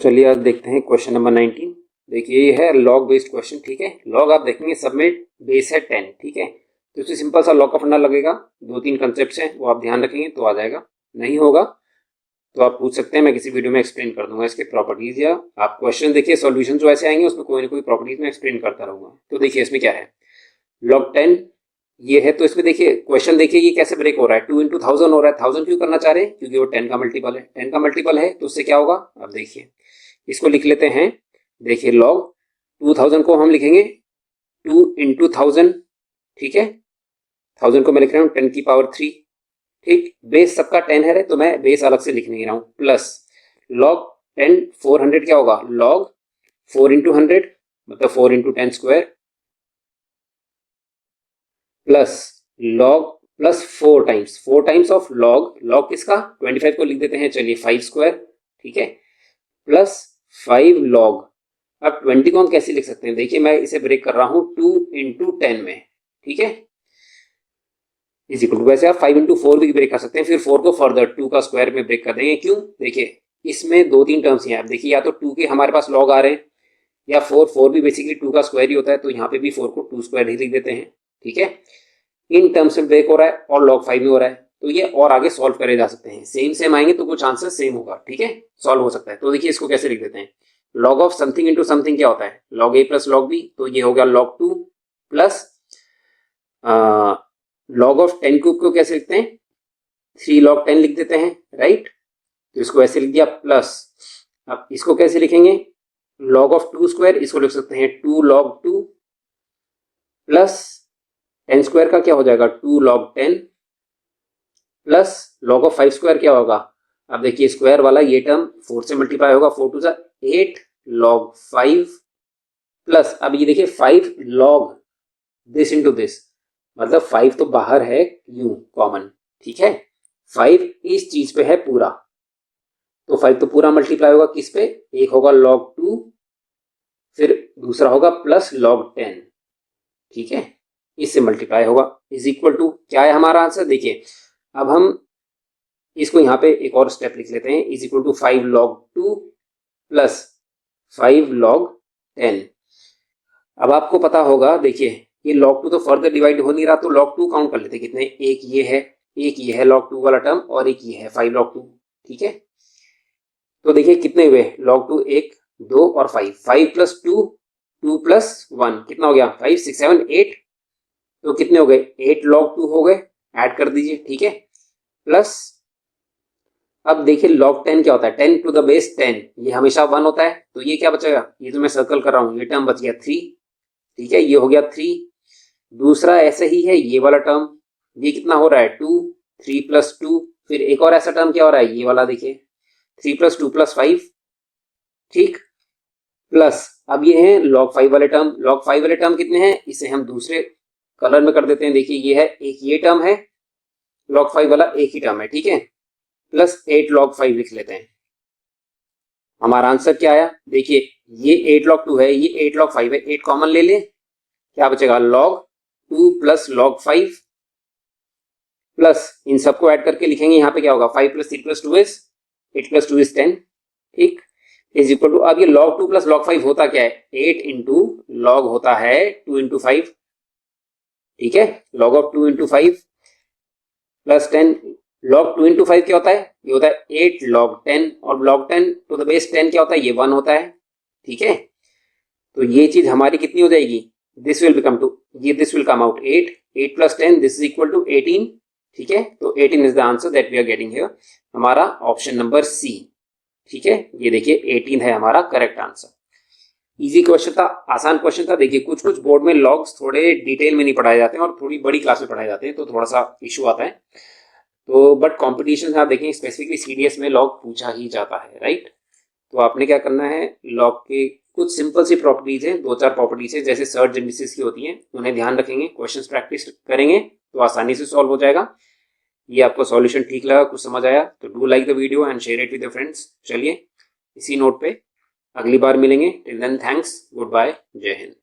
चलिए आज देखते हैं क्वेश्चन नंबर 19। देखिए ये है लॉग बेस्ड क्वेश्चन, ठीक है। लॉग आप देखेंगे सब में बेस है 10, ठीक है। तो इसमें सिंपल सा लॉग का फंडा लगेगा, 2-3 कंसेप्ट हैं वो आप ध्यान रखेंगे तो आ जाएगा। नहीं होगा तो आप पूछ सकते हैं, मैं किसी वीडियो में एक्सप्लेन कर दूंगा इसके प्रॉपर्टीज, या आप क्वेश्चन देखिए सॉल्यूशन जो ऐसे आएंगे उसमें कोई ना कोई प्रॉपर्टीज में एक्सप्लेन करता रहूंगा। तो देखिए इसमें क्या है, लॉग 10 ये है। तो इसमें देखिए क्वेश्चन देखिए ये कैसे ब्रेक हो रहा है, 2 into 1000 हो रहा है। 1000 क्यों करना चाह रहे हैं, क्योंकि वो 10 का मल्टीपल है। 10 का मल्टीपल है तो उससे क्या होगा, अब देखिए इसको लिख लेते हैं। देखिए लॉग 2000 को हम लिखेंगे 2 into 1000, ठीक है। 1000 को मैं लिख रहा हूँ 10 की पावर 3, ठीक। बेस सबका 10 है तो मैं बेस अलग से लिख नहीं रहा हूँ। प्लस लॉग 10 400 क्या होगा, लॉग 4 into 100 मतलब 4 into 10 square, plus log plus 4 times of log, log किसका 25 को लिख देते हैं, चलिए 5 स्क्वायर, ठीक है। प्लस 5 लॉग, अब 20 को हम कैसे लिख सकते हैं, देखिए मैं इसे ब्रेक कर रहा हूं 2 into 10 में, ठीक है। इज इक्वल टू, वैसे आप 5 into 4 भी ब्रेक कर सकते हैं, फिर 4 को फर्दर 2 का स्क्वायर में ब्रेक कर देंगे। क्यों, देखिए इसमें 2-3 टर्म्स हैं। आप देखिए या तो 2 के हमारे पास लॉग आ रहे हैं, या 4 भी बेसिकली 2 का स्क्वायर ही होता है, तो यहाँ पे भी 4 को 2 स्क्वायर ही लिख देते हैं, ठीक है। इन टर्म्स में ब्रेक हो रहा है और लॉग 5 में हो रहा है, तो ये और आगे सॉल्व करे जा सकते हैं। सेम आएंगे तो कुछ आंसर सेम होगा, ठीक है, सॉल्व हो सकता है। तो देखिए इसको कैसे लिख देते हैं, log of something into something क्या होता है, लॉग ए प्लस लॉग बी, तो ये हो गया log 2 plus log of 10 cube को कैसे लिखते हैं, 3 log 10 लिख देते हैं, राइट। तो इसको ऐसे लिख दिया, प्लस अब इसको कैसे लिखेंगे, लॉग ऑफ 2 स्क्वायर, इसको लिख सकते हैं 2 log 2 प्लस 10 स्क्वायर का क्या हो जाएगा 2 log 10 plus log of 5 square क्या होगा, अब देखिए स्क्वायर वाला ये टर्म 4 से मल्टीप्लाई होगा, 4 2 8 log 5 प्लस अब ये देखिए 5 log दिस इंटू दिस, मतलब 5 तो बाहर है यूं कॉमन, ठीक है। 5 इस चीज पे है पूरा, तो 5 तो पूरा मल्टीप्लाई होगा किस पे, एक होगा log 2 फिर दूसरा होगा प्लस log 10, ठीक है, इससे मल्टीप्लाई होगा, इज इक्वल टू क्या है हमारा आंसर। देखिए अब हम इसको यहाँ पे एक और स्टेप लिख लेते हैं, is equal to 5 log 2 plus 5 log 10। अब आपको पता होगा, देखिए ये log 2 तो फर्दर डिवाइड हो नहीं रहा, तो log 2 काउंट कर लेते कितने, एक ये है log 2 वाला टर्म और एक ये है 5 log 2, ठीक है। तो देखिए कितने हुए log 2, 1 2 और 5 प्लस 2 2 प्लस 1 कितना हो गया 5 6 7 8, तो कितने हो गए 8 log 2 हो गए, ऐड कर दीजिए, ठीक है। प्लस अब देखिए log 10 क्या होता है, 10 टू द बेस 10, ये हमेशा 1 होता है, तो ये क्या बचेगा, ये जो मैं सर्कल कर रहा हूँ ये टर्म बच गया 3, ठीक है, ये हो गया 3। दूसरा ऐसे ही है ये वाला टर्म, ये कितना हो रहा है 2 3 प्लस 2, फिर एक और ऐसा टर्म क्या हो रहा है ये वाला, देखिए 3 प्लस 2 प्लस 5, ठीक। प्लस अब ये है log 5 वाले टर्म, log 5 वाले टर्म कितने हैं, इसे हम दूसरे कलर में कर देते हैं। देखिए ये है एक ये टर्म है log 5 वाला, एक ही टर्म है, ठीक है, प्लस 8 log 5 लिख लेते हैं। हमारा आंसर क्या आया, देखिए ये 8 log 2 है, ये 8 log 5 है, 8 कॉमन ले ले, क्या बचेगा log 2 प्लस log 5 प्लस इन सबको ऐड करके लिखेंगे, यहाँ पे क्या होगा 5 plus 3 plus 2 is 8 plus 2 is 10, ठीक, इज इक्वल टू, अब ये log 2 प्लस log 5 होता क्या है, 8 इंटू लॉग होता है 2 इंटू 5, ठीक है, log of 2 into 5 plus 10, log 2 into 5 क्या होता है, ये होता है 8 log 10, और log 10 टू द बेस 10 क्या होता है, ये 1 होता है, ठीक है। तो ये चीज हमारी कितनी हो जाएगी, दिस विल बिकम टू, ये this will come out 8 plus 10 this is equal to 18, ठीक है। तो 18 is the answer that we are getting here, हमारा ऑप्शन नंबर सी, ठीक है। ये देखिए 18 है हमारा करेक्ट आंसर। इजी क्वेश्चन था, आसान क्वेश्चन था। देखिए कुछ बोर्ड में लॉग्स थोड़े डिटेल में नहीं पढ़ाए जाते हैं और थोड़ी बड़ी क्लास में पढ़ाए जाते हैं, तो थोड़ा सा इशू आता है। तो बट कॉम्पिटिशन आप देखें स्पेसिफिकली सीडीएस में लॉग पूछा ही जाता है, राइट। तो आपने क्या करना है, लॉग के कुछ सिंपल सी प्रॉपर्टीज हैं, 2-4 प्रॉपर्टीज है जैसे सर्च इंडिसेस की होती हैं, उन्हें ध्यान रखेंगे, क्वेश्चंस प्रैक्टिस करेंगे तो आसानी से सॉल्व हो जाएगा। ये आपको सॉल्यूशन ठीक लगा, कुछ समझ आया तो do like the video and share it with your friends. चलिए इसी नोट पे अगली बार मिलेंगे, till then thanks, good bye, जय हिंद।